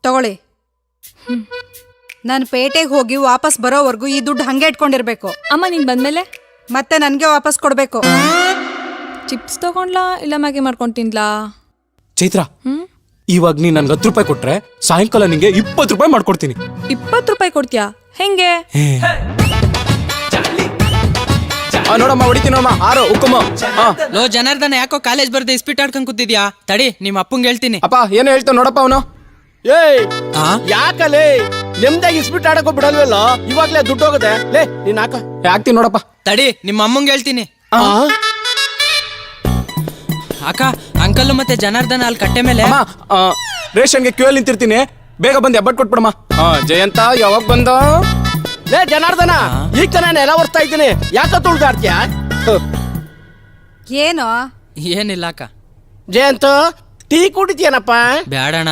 ತಗೊಳ್ಳಿ. ನಾನು ಪೇಟೆಗೆ ಹೋಗಿ ವಾಪಸ್ ಬರೋವರೆಗೂ ಈ ದುಡ್ಡು ಹಂಗೆ ಇಟ್ಕೊಂಡಿರ್ಬೇಕು. ಅಮ್ಮ ನೀನ್ ಬಂದ್ಮೇಲೆ ಮತ್ತೆ ನನಗೆ ವಾಪಸ್ ಕೊಡ್ಬೇಕು. ಚಿಪ್ಸ್ ತಗೊಂಡ್ಲಾ ಇಲ್ಲ ಮ್ಯಾಗಿ ಮಾಡ್ಕೊಂಡು ತಿನ್ಲಾ? ಚೈತ್ರ, ಇವಾಗ ನೀ ನನ್ಗೆ 10 ರೂಪಾಯಿ ಕೊಟ್ರೆ ಸಾಯಂಕಾಲ ನಿಂಗೆ 20 ರೂಪಾಯಿ ಮಾಡ್ಕೊಡ್ತೀನಿ. 20 ರೂಪಾಯಿ ಕೊಡ್ತೀಯಾ? ಹೆಂಗೆ? ನೋಡಮ್ಮ, ಹೊಡಿತೀನಿ ನೋಡಮ್ಮ. ಆರೋ ಉಕ್ಕಮ್ಮ. ಲೋ ಜನಾರ್ದನ, ಯಾಕೋ ಕಾಲೇಜ್ ಬರ್ದೆ ಇಸ್ಪಿಟ್ ಆಡ್ಕೊಂಡ್ ಕೂತಿದ್ಯಾ? ತಡಿ, ನಿಮ್ಮ ಅಪ್ಪಂಗೆ ಹೇಳ್ತೀನಿ. ಅಪ್ಪ ಏನೋ ಹೇಳ್ತಾವ ನೋಡಪ್ಪ ಅವನು. ಏಯ್ ಯಾಕಲೇ ನಿಮ್ದಾಗ ಇಸ್ಬಿಟ್ಟು ಆಡಕೋ ಬಿಡಲ್ವಲ್ಲ? ಇವಾಗ್ಲೇ ದುಡ್ಡು ಹೋಗುತ್ತೆ. ಲೇ ನೀನ್ ಹಾಕ. ಹಾಕ್ತೀನಿ ನೋಡಪ್ಪ. ತಡಿ, ನಿಮ್ಮ ಅಮ್ಮಂಗೆ ಹೇಳ್ತೀನಿ. ಅಕ್ಕ, ಅಂಕಲ್ ಮತ್ತೆ ಜನಾರ್ದನ ಅಲ್ಲಿ ಕಟ್ಟೆ ಮೇಲೆ. ರೇಷನ್ಗೆ ಕ್ಯೂ ಅಲ್ಲಿ ನಿಂತಿರ್ತೀನಿ, ಬೇಗ ಬಂದು ಎಬ್ಬಟ್ ಕೊಟ್ಬಿಡಮ್ಮ. ಜಯಂತ ಯಾವಾಗ ಬಂದ? ಲೇ ಜನಾರ್ದನ, ಈಗ ನಾನು ಎಲ್ಲ ಹೊರ್ತಾ ಇದ್ದೀನಿ, ಯಾಕ ತುಳ್ದಾಡ್ತೀಯ? ಏನೋ ಏನಿಲ್ಲ ಅಕ್ಕ. ಜಯಂತ ಟೀ ಕುಡಿತೀಯನಪ್ಪ? ಬ್ಯಾಡಣ.